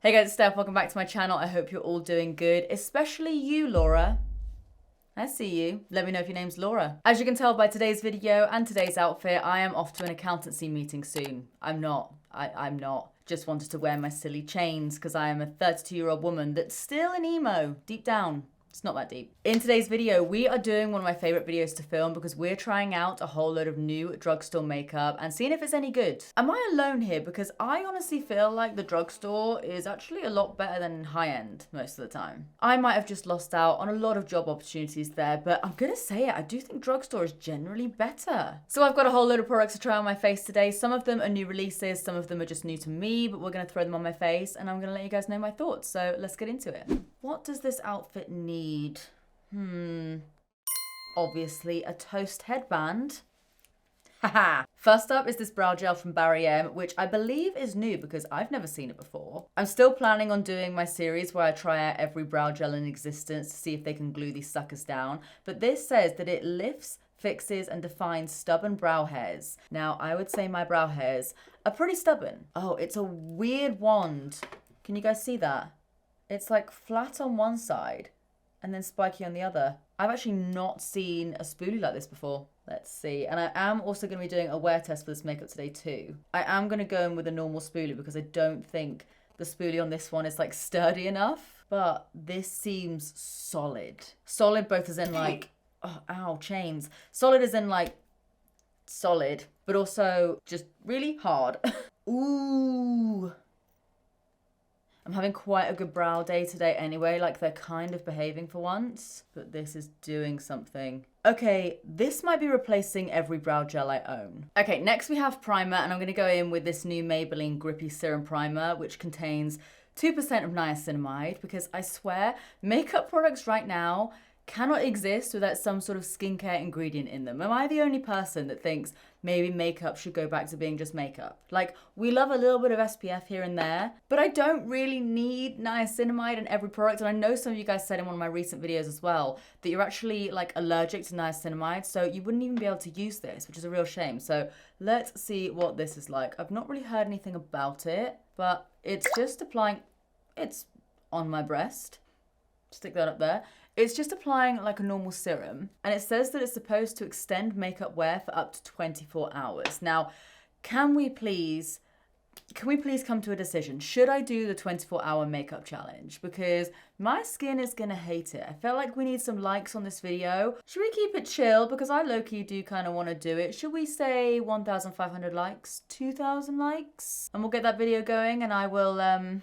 Hey guys, it's Steph. Welcome back to my channel. I hope you're all doing good, especially you, Laura. I see you. Let me know if your name's Laura. As you can tell by today's video and today's outfit, I am off to an accountancy meeting soon. I'm not. Just wanted to wear my silly chains because I am a 32-year-old woman that's still an emo, deep down. It's not that deep. In today's video, we are doing one of my favorite videos to film because we're trying out a whole load of new drugstore makeup and seeing if it's any good. Am I alone here? Because I honestly feel like the drugstore is actually a lot better than high-end most of the time. I might have just lost out on a lot of job opportunities there, but I'm gonna say it, I do think drugstore is generally better. So I've got a whole load of products to try on my face today. Some of them are new releases, some of them are just new to me, but we're gonna throw them on my face and I'm gonna let you guys know my thoughts. So let's get into it. What does this outfit need? Obviously a toast headband. Haha. First up is this brow gel from Barry M, which I believe is new because I've never seen it before. I'm still planning on doing my series where I try out every brow gel in existence to see if they can glue these suckers down. But this says that it lifts, fixes, and defines stubborn brow hairs. Now, I would say my brow hairs are pretty stubborn. Oh, it's a weird wand. Can you guys see that? It's like flat on one side and then spiky on the other. I've actually not seen a spoolie like this before. Let's see. And I am also going to be doing a wear test for this makeup today too. I am going to go in with a normal spoolie because I don't think the spoolie on this one is like sturdy enough. But this seems solid. Solid both as in like, oh, ow, chains. Solid as in like, solid. But also just really hard. Ooh. I'm having quite a good brow day today anyway, like they're kind of behaving for once, but this is doing something. Okay, this might be replacing every brow gel I own. Okay, next we have primer, and I'm gonna go in with this new Maybelline Grippy Serum Primer, which contains 2% of niacinamide, because I swear, makeup products right now cannot exist without some sort of skincare ingredient in them. Am I the only person that thinks maybe makeup should go back to being just makeup? Like, we love a little bit of SPF here and there, but I don't really need niacinamide in every product. And I know some of you guys said in one of my recent videos as well that you're actually like allergic to niacinamide, so you wouldn't even be able to use this, which is a real shame. So let's see what this is like. I've not really heard anything about it, but it's just applying, it's on my breast. Stick that up there. It's just applying like a normal serum, and it says that it's supposed to extend makeup wear for up to 24 hours. Now, can we please come to a decision? Should I do the 24-hour makeup challenge? Because my skin is gonna hate it. I feel like we need some likes on this video. Should we keep it chill? Because I low-key do kind of want to do it. Should we say 1,500 likes, 2,000 likes? And we'll get that video going, and I will,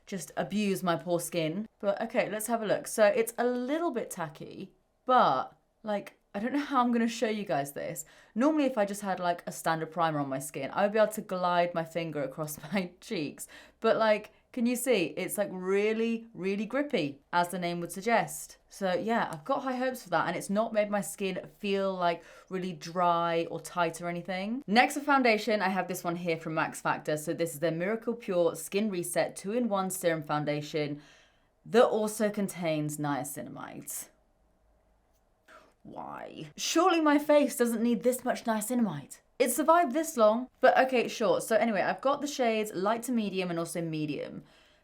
just abuse my poor skin. But okay, let's have a look. So it's a little bit tacky, but like, I don't know how I'm gonna show you guys this. Normally if I just had like a standard primer on my skin, I would be able to glide my finger across my cheeks. But like, can you see? It's like really, really grippy, as the name would suggest. So yeah, I've got high hopes for that, and it's not made my skin feel like really dry or tight or anything. Next for foundation, I have this one here from Max Factor. So this is their Miracle Pure Skin Reset 2-in-1 Serum Foundation that also contains niacinamide. Why? Surely my face doesn't need this much niacinamide. It survived this long, but okay, sure. So anyway, I've got the shades light to medium and also medium.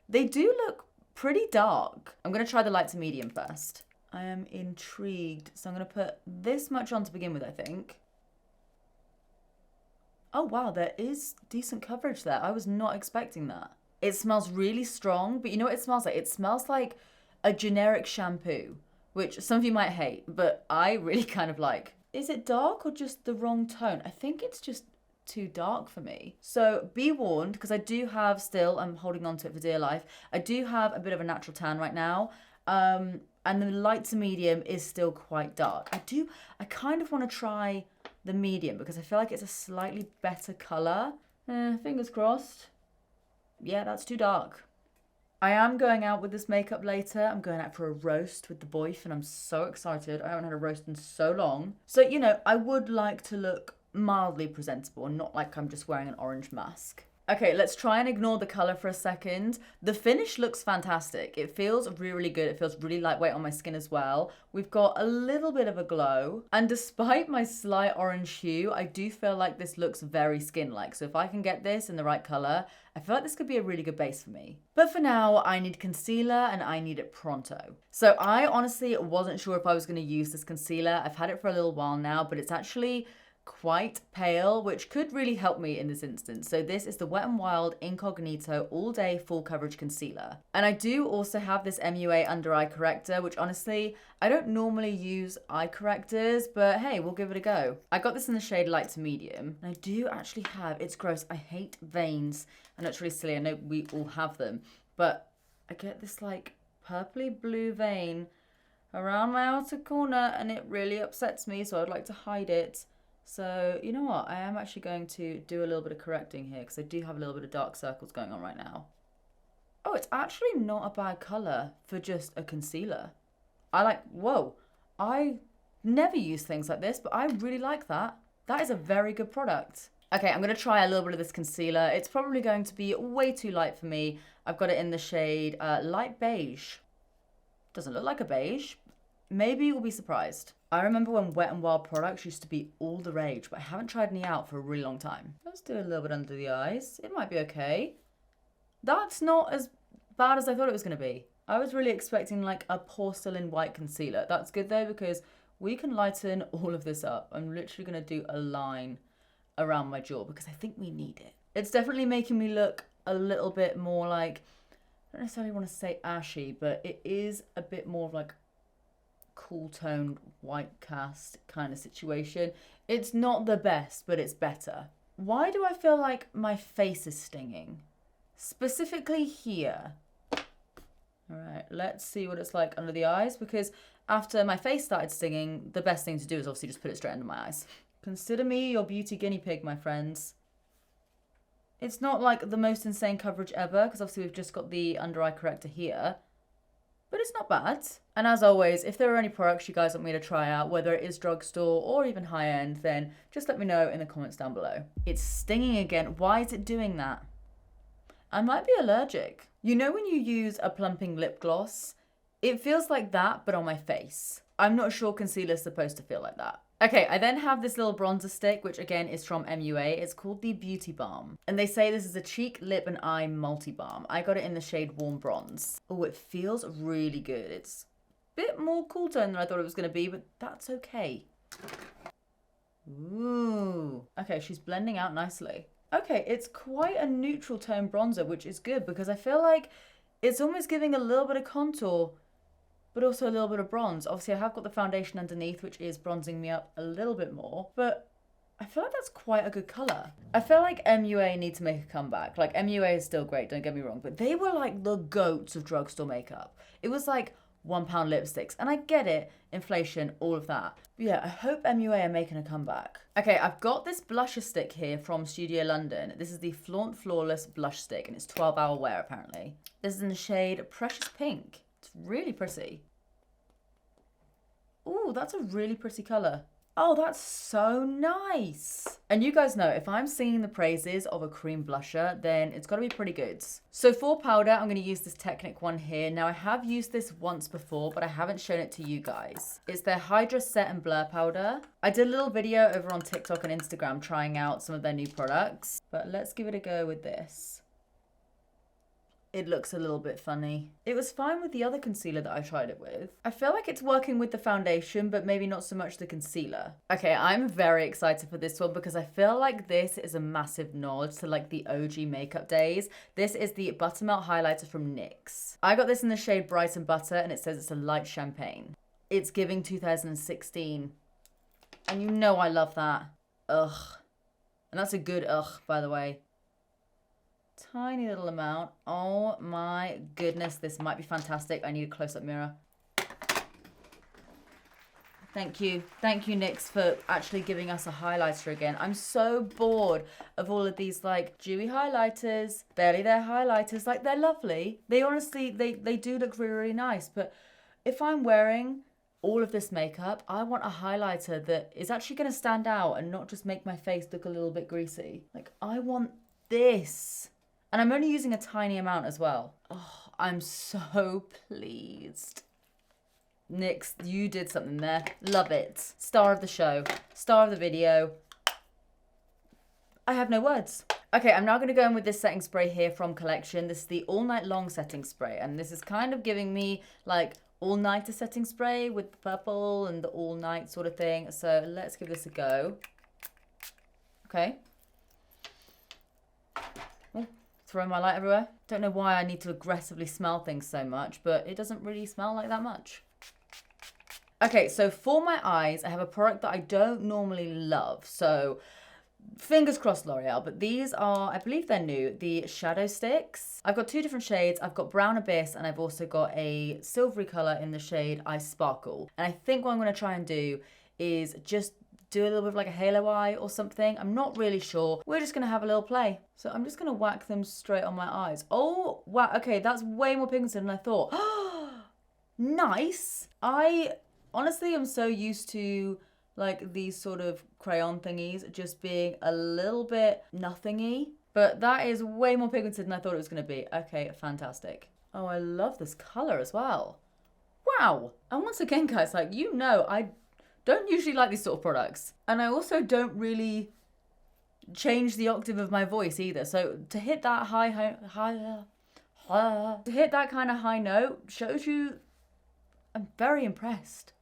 They do look pretty dark. I'm gonna try the light to medium first. I am intrigued. So I'm gonna put this much on to begin with, I think. Oh wow, there is decent coverage there. I was not expecting that. It smells really strong, but you know what it smells like? It smells like a generic shampoo, which some of you might hate, but I really kind of like. Is it dark or just the wrong tone? I think it's just too dark for me. So be warned, because I do have still, I'm holding on to it for dear life, I do have a bit of a natural tan right now. And the light to medium is still quite dark. I kind of want to try the medium because I feel like it's a slightly better color. Fingers crossed. Yeah, that's too dark. I am going out with this makeup later. I'm going out for a roast with the boyf, and I'm so excited. I haven't had a roast in so long. So, you know, I would like to look mildly presentable and not like I'm just wearing an orange mask. Okay, let's try and ignore the color for a second. The finish looks fantastic. It feels really, really good. It feels really lightweight on my skin as well. We've got a little bit of a glow. And despite my slight orange hue, I do feel like this looks very skin-like. So if I can get this in the right color, I feel like this could be a really good base for me. But for now, I need concealer and I need it pronto. So I honestly wasn't sure if I was going to use this concealer. I've had it for a little while now, but it's actually quite pale, which could really help me in this instance. So this is the Wet n Wild Incognito All Day Full Coverage Concealer. And I do also have this MUA Under Eye Corrector, which honestly, I don't normally use eye correctors, but hey, we'll give it a go. I got this in the shade light to medium. And I do actually have, it's gross, I hate veins. I know it's really silly, I know we all have them, but I get this like purpley blue vein around my outer corner and it really upsets me, so I'd like to hide it. So, you know what? I am actually going to do a little bit of correcting here because I do have a little bit of dark circles going on right now. Oh, it's actually not a bad colour for just a concealer. Whoa, I never use things like this, but I really like that. That is a very good product. Okay, I'm going to try a little bit of this concealer. It's probably going to be way too light for me. I've got it in the shade light beige. Doesn't look like a beige. Maybe you'll be surprised. I remember when Wet n Wild products used to be all the rage, but I haven't tried any out for a really long time. Let's do a little bit under the eyes. It might be okay. That's not as bad as I thought it was going to be. I was really expecting like a porcelain white concealer. That's good though, because we can lighten all of this up. I'm literally going to do a line around my jaw because I think we need it. It's definitely making me look a little bit more like, I don't necessarily want to say ashy, but it is a bit more of like cool toned white cast kind of situation. It's not the best, but it's better. Why do I feel like my face is stinging? Specifically here. All right, let's see what it's like under the eyes, because after my face started stinging, the best thing to do is obviously just put it straight under my eyes. Consider me your beauty guinea pig, my friends. It's not like the most insane coverage ever, because obviously we've just got the under eye corrector here. But it's not bad. And as always, if there are any products you guys want me to try out, whether it is drugstore or even high end, then just let me know in the comments down below. It's stinging again. Why is it doing that? I might be allergic. You know when you use a plumping lip gloss? It feels like that, but on my face. I'm not sure concealer is supposed to feel like that. Okay, I then have this little bronzer stick, which again is from MUA. It's called the Beauty Balm. And they say this is a cheek, lip, and eye multi-balm. I got it in the shade Warm Bronze. Oh, it feels really good. It's a bit more cool tone than I thought it was going to be, but that's okay. Ooh. Okay, she's blending out nicely. Okay, it's quite a neutral tone bronzer, which is good because I feel like it's almost giving a little bit of contour, but also a little bit of bronze. Obviously, I have got the foundation underneath, which is bronzing me up a little bit more, but I feel like that's quite a good colour. I feel like MUA need to make a comeback. Like, MUA is still great, don't get me wrong, but they were like the goats of drugstore makeup. It was like £1 lipsticks, and I get it, inflation, all of that. But yeah, I hope MUA are making a comeback. Okay, I've got this blusher stick here from Studio London. This is the Flaunt Flawless Blush Stick, and it's 12-hour wear, apparently. This is in the shade Precious Pink. It's really pretty. Ooh, that's a really pretty colour. Oh, that's so nice. And you guys know, if I'm singing the praises of a cream blusher, then it's got to be pretty good. So for powder, I'm going to use this Technic one here. Now, I have used this once before, but I haven't shown it to you guys. It's their Hydra Set and Blur powder. I did a little video over on TikTok and Instagram trying out some of their new products, but let's give it a go with this. It looks a little bit funny. It was fine with the other concealer that I tried it with. I feel like it's working with the foundation, but maybe not so much the concealer. Okay, I'm very excited for this one because I feel like this is a massive nod to like the OG makeup days. This is the Buttermelt Highlighter from NYX. I got this in the shade Bright and Butter, and it says it's a light champagne. It's giving 2016. And you know I love that. Ugh. And that's a good ugh, by the way. Tiny little amount. Oh my goodness, this might be fantastic. I need a close-up mirror. Thank you. Thank you, NYX, for actually giving us a highlighter again. I'm so bored of all of these like dewy highlighters, barely there highlighters. Like, they're lovely. They honestly, they do look really, really nice. But if I'm wearing all of this makeup, I want a highlighter that is actually going to stand out and not just make my face look a little bit greasy. Like, I want this. And I'm only using a tiny amount as well. Oh, I'm so pleased. NYX, you did something there. Love it. Star of the show. Star of the video. I have no words. Okay, I'm now going to go in with this setting spray here from Collection. This is the All Night Long setting spray. And this is kind of giving me like all-nighter setting spray with the purple and the all-night sort of thing. So let's give this a go. Okay. Oh, throwing my light everywhere. Don't know why I need to aggressively smell things so much, but it doesn't really smell like that much. Okay, so for my eyes, I have a product that I don't normally love. So fingers crossed, L'Oreal, but these are, I believe they're new, the shadow sticks. I've got two different shades. I've got Brown Abyss and I've also got a silvery color in the shade Ice Sparkle. And I think what I'm going to try and do is just do a little bit of like a halo eye or something. I'm not really sure. We're just going to have a little play. So I'm just going to whack them straight on my eyes. Oh, wow. Okay, that's way more pigmented than I thought. Nice. I honestly am so used to like these sort of crayon thingies just being a little bit nothingy, but that is way more pigmented than I thought it was going to be. Okay, fantastic. Oh, I love this color as well. Wow. And once again, guys, like, you know, I don't usually like these sort of products, and I also don't really change the octave of my voice either. So to hit that to hit that kind of high note shows you I'm very impressed.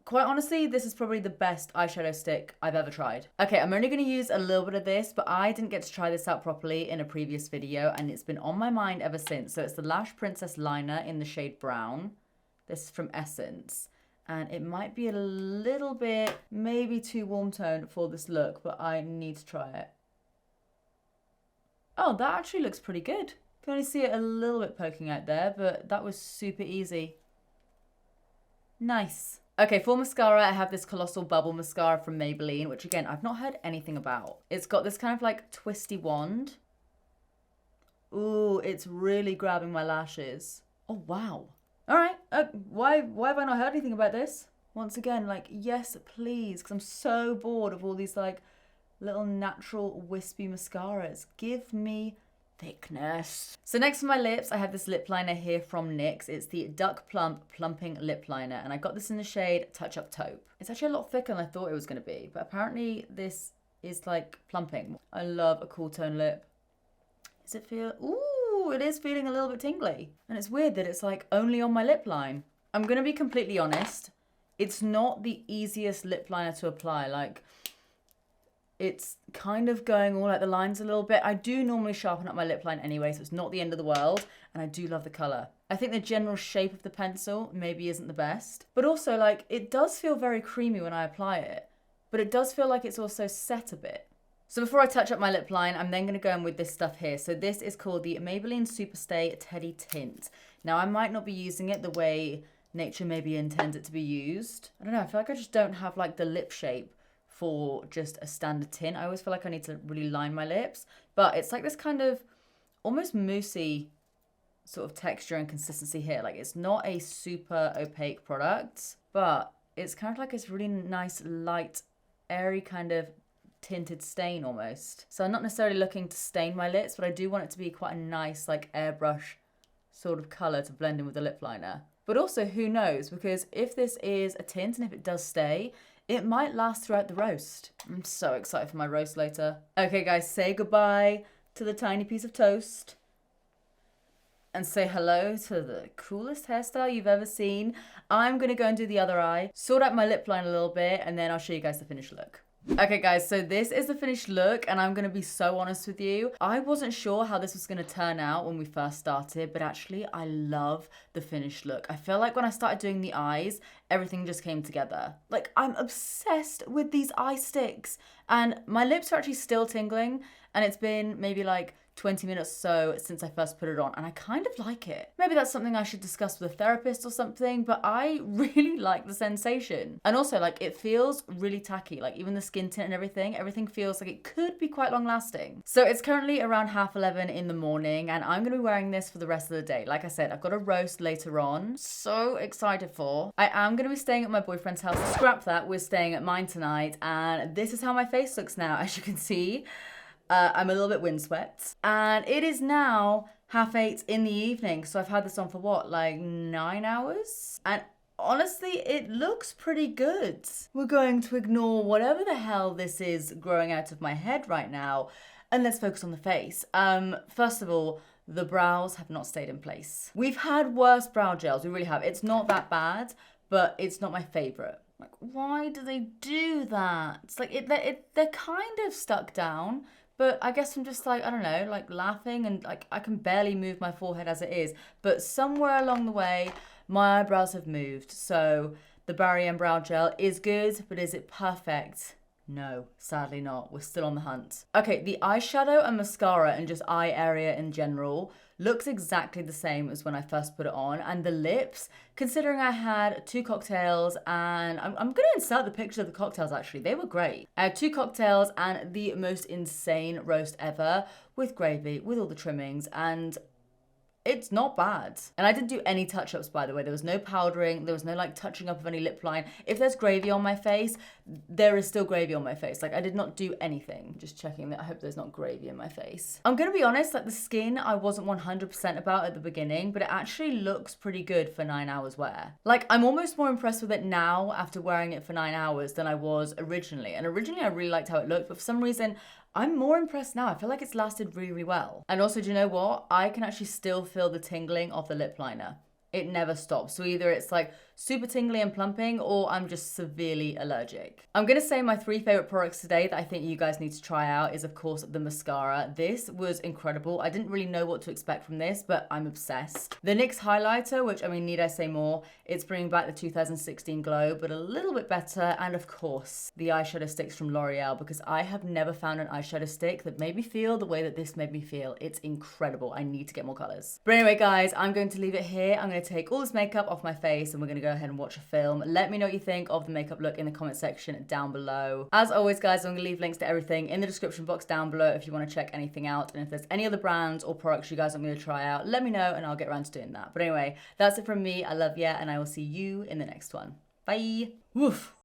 Quite honestly, this is probably the best eyeshadow stick I've ever tried. Okay, I'm only going to use a little bit of this, but I didn't get to try this out properly in a previous video, and it's been on my mind ever since. So it's the Lash Princess Liner in the shade Brown. This is from Essence, and it might be a little bit, maybe too warm toned for this look, but I need to try it. Oh, that actually looks pretty good. Can only see it a little bit poking out there, but that was super easy. Nice. Okay, for mascara, I have this Colossal Bubble Mascara from Maybelline, which again, I've not heard anything about. It's got this kind of like twisty wand. Ooh, it's really grabbing my lashes. Oh, wow. All right, why have I not heard anything about this? Once again, like, yes, please, because I'm so bored of all these like little natural wispy mascaras. Give me thickness. So next for my lips, I have this lip liner here from NYX. It's the Duck Plump Plumping Lip Liner, and I got this in the shade Touch Up Taupe. It's actually a lot thicker than I thought it was going to be, but apparently this is like plumping. I love a cool tone lip. Does it feel... Ooh, it is feeling a little bit tingly. And it's weird that it's like only on my lip line. I'm going to be completely honest. It's not the easiest lip liner to apply. Like, it's kind of going all out the lines a little bit. I do normally sharpen up my lip line anyway, so it's not the end of the world. And I do love the colour. I think the general shape of the pencil maybe isn't the best. But also, like, it does feel very creamy when I apply it. But it does feel like it's also set a bit. So before I touch up my lip line, I'm then going to go in with this stuff here. So this is called the Maybelline Superstay Teddy Tint. Now, I might not be using it the way nature maybe intends it to be used. I don't know, I feel like I just don't have, like, the lip shape for just a standard tint. I always feel like I need to really line my lips, but it's like this kind of almost moussey sort of texture and consistency here. Like, it's not a super opaque product, but it's kind of like this really nice, light, airy kind of tinted stain almost. So I'm not necessarily looking to stain my lips, but I do want it to be quite a nice, like, airbrush sort of color to blend in with the lip liner. But also, who knows, because if this is a tint and if it does stay, it might last throughout the roast. I'm so excited for my roast later. Okay, guys, say goodbye to the tiny piece of toast. And say hello to the coolest hairstyle you've ever seen. I'm going to go and do the other eye, sort out my lip line a little bit, and then I'll show you guys the finished look. Okay, guys, so this is the finished look, and I'm going to be so honest with you. I wasn't sure how this was going to turn out when we first started, but actually, I love the finished look. I feel like when I started doing the eyes, everything just came together. Like, I'm obsessed with these eye sticks, and my lips are actually still tingling, and it's been maybe like 20 minutes or so since I first put it on, and I kind of like it. Maybe that's something I should discuss with a therapist or something, but I really like the sensation. And also, like, it feels really tacky. Like, even the skin tint and everything feels like it could be quite long lasting. So it's currently around 11:30 in the morning, and I'm gonna be wearing this for the rest of the day. Like I said, I've got a roast later on. So excited for. I am gonna be staying at my boyfriend's house. Scrap that, we're staying at mine tonight, and this is how my face looks now. As you can see, I'm a little bit windswept. And it is now 8:30 in the evening. So I've had this on for what, like 9 hours? And honestly, it looks pretty good. We're going to ignore whatever the hell this is growing out of my head right now. And let's focus on the face. First of all, the brows have not stayed in place. We've had worse brow gels, we really have. It's not that bad, but it's not my favorite. Like, why do they do that? It's like, they're kind of stuck down, but I guess I'm just like, I don't know, like laughing and like I can barely move my forehead as it is. But somewhere along the way, my eyebrows have moved. So the Barry M brow gel is good, but is it perfect? No, sadly not. We're still on the hunt. Okay, the eyeshadow and mascara and just eye area in general looks exactly the same as when I first put it on. And the lips, considering I had 2 cocktails and I'm going to insert the picture of the cocktails actually. They were great. I had 2 cocktails and the most insane roast ever with gravy, with all the trimmings, and it's not bad. And I didn't do any touch-ups, by the way. There was no powdering. There was no like touching up of any lip line. If there's gravy on my face, there is still gravy on my face. Like I did not do anything. Just checking that I hope there's not gravy in my face. I'm gonna be honest, like the skin, I wasn't 100% about at the beginning, but it actually looks pretty good for 9 hours wear. Like I'm almost more impressed with it now after wearing it for 9 hours than I was originally. And originally I really liked how it looked, but for some reason, I'm more impressed now. I feel like it's lasted really, really well. And also, do you know what? I can actually still feel the tingling of the lip liner. It never stops. So either it's like super tingly and plumping or I'm just severely allergic. I'm gonna say my 3 favorite products today that I think you guys need to try out is of course the mascara. This was incredible. I didn't really know what to expect from this, but I'm obsessed. The NYX highlighter, which I mean, need I say more? It's bringing back the 2016 glow, but a little bit better. And of course, the eyeshadow sticks from L'Oreal, because I have never found an eyeshadow stick that made me feel the way that this made me feel. It's incredible. I need to get more colors. But anyway, guys, I'm going to leave it here. I'm going to take all this makeup off my face and we're going to go ahead and watch a film. Let me know what you think of the makeup look in the comment section down below. As always, guys, I'm going to leave links to everything in the description box down below if you want to check anything out. And if there's any other brands or products you guys want me to try out, let me know and I'll get around to doing that. But anyway, that's it from me. I love ya, and I will see you in the next one. Bye. Woof.